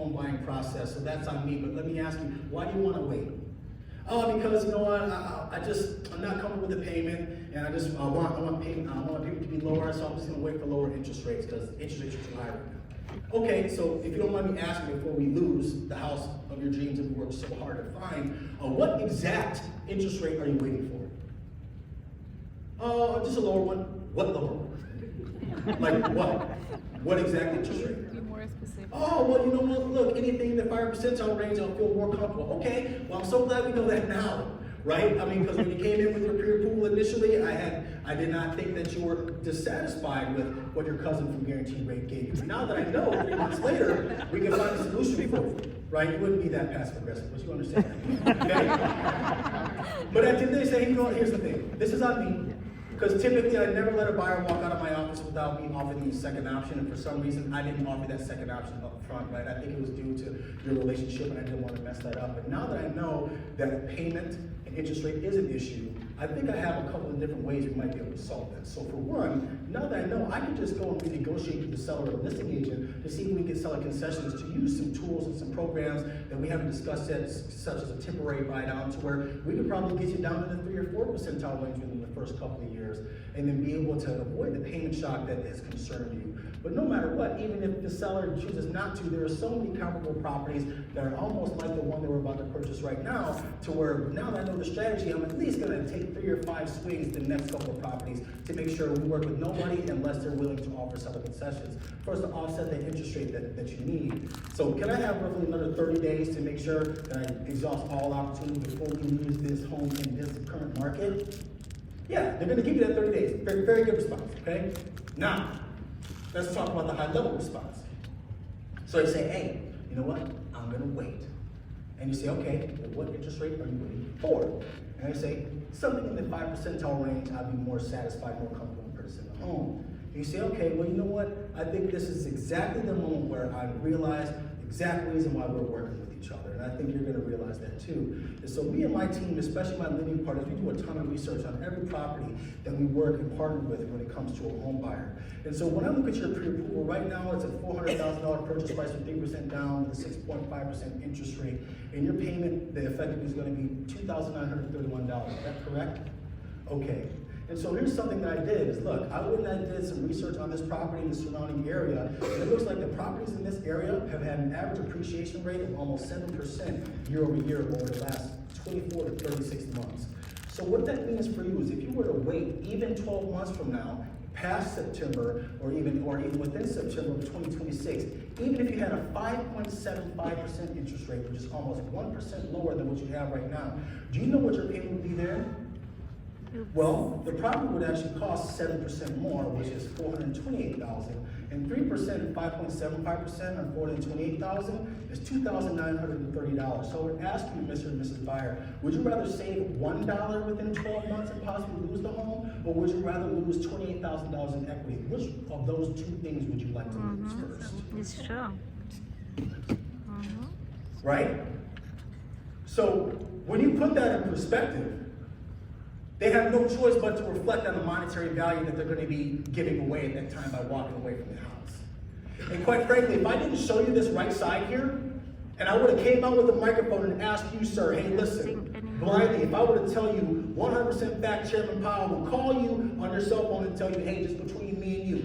home buying process, so that's on me. But let me ask you, why do you want to wait? Oh, because you know what, I'm not comfortable with the payment, and I want payment to be lower, so I'm just gonna wait for lower interest rates because interest rates are too high right now. Okay, so if you don't mind me asking before we lose the house of your dreams that we worked so hard to find, what exact interest rate are you waiting for? Just a lower one. What lower one? Like what? What exact interest rate? Be more specific. Oh, well, you know what, look, anything in the 5% range, I'll feel more comfortable. Okay, well, I'm so glad we know that now, right? I mean, because when you came in with your pre-approval initially, I did not think that you were dissatisfied with what your cousin from Guaranteed Rate gave you. But now that I know, 3 months later, we can find a solution for you, right? You wouldn't be that passive aggressive, but you understand that, okay? But at the end of the day, say, you know what, here's the thing, this is on me. Because typically I never let a buyer walk out of my office without me offering them a second option, and for some reason I didn't offer that second option up front, right? I think it was due to your relationship and I didn't want to mess that up. But now that I know that payment and interest rate is an issue, I think I have a couple of different ways we might be able to solve this. So for one, now that I know, I can just go and renegotiate with the seller or listing agent to see if we can sell concessions to use some tools and some programs that we haven't discussed yet, such as a temporary buy down, to where we could probably get you down to the 3 or 4 percentile range within the first couple of years, and then be able to avoid the payment shock that has concerned you. But no matter what, even if the seller chooses not to, there are so many comparable properties that are almost like the one that we're about to purchase right now, to where now that I know the strategy, I'm at least gonna take 3 or 5 swings the next couple of properties to make sure we work with nobody unless they're willing to offer seller concessions. First, to offset the interest rate that you need. So can I have roughly another 30 days to make sure that I exhaust all opportunities before we lose this home in this current market? Yeah, they're gonna give you that 30 days. Very, very good response, okay? Now, let's talk about the high level response. So you say, hey, you know what? I'm gonna wait. And you say, okay, well, what interest rate are you waiting for? And I say, something in the 5 percentile range, I'd be more satisfied, more comfortable in purchasing a home. And you say, okay, well, you know what? I think this is exactly the moment where I realize the exact reason why we're working with each other. And I think you're gonna realize that too. And so me and my team, especially my lending partners, we do a ton of research on every property that we work and partner with when it comes to a home buyer. And so when I look at your pre-approval, right now it's a $400,000 purchase price with 3% down with a 6.5% interest rate. And your payment, the effective is gonna be $2,931, is that correct? Okay. And so here's something that I did is, look, I went and I did some research on this property in the surrounding area, and it looks like the properties in this area have had an average appreciation rate of almost 7% year over year over the last 24 to 36 months. So what that means for you is if you were to wait even 12 months from now, past September, or even within September of 2026, even if you had a 5.75% interest rate, which is almost 1% lower than what you have right now, do you know what your payment would be there? Well, the property would actually cost 7% more, which is $428,000, and 3%, 5.75% on $428,000 is $2,930. So I would ask you, Mr. and Mrs. Buyer, would you rather save $1 within 12 months and possibly lose the home, or would you rather lose $28,000 in equity? Which of those two things would you like to lose first? It's true. Right? So when you put that in perspective, they have no choice but to reflect on the monetary value that they're going to be giving away at that time by walking away from the house. And quite frankly, if I didn't show you this right side here, and I would have came out with a microphone and asked you, sir, hey, listen, blindly, if I were to tell you 100% fact, Chairman Powell will call you on your cell phone and tell you, hey, just between me and you,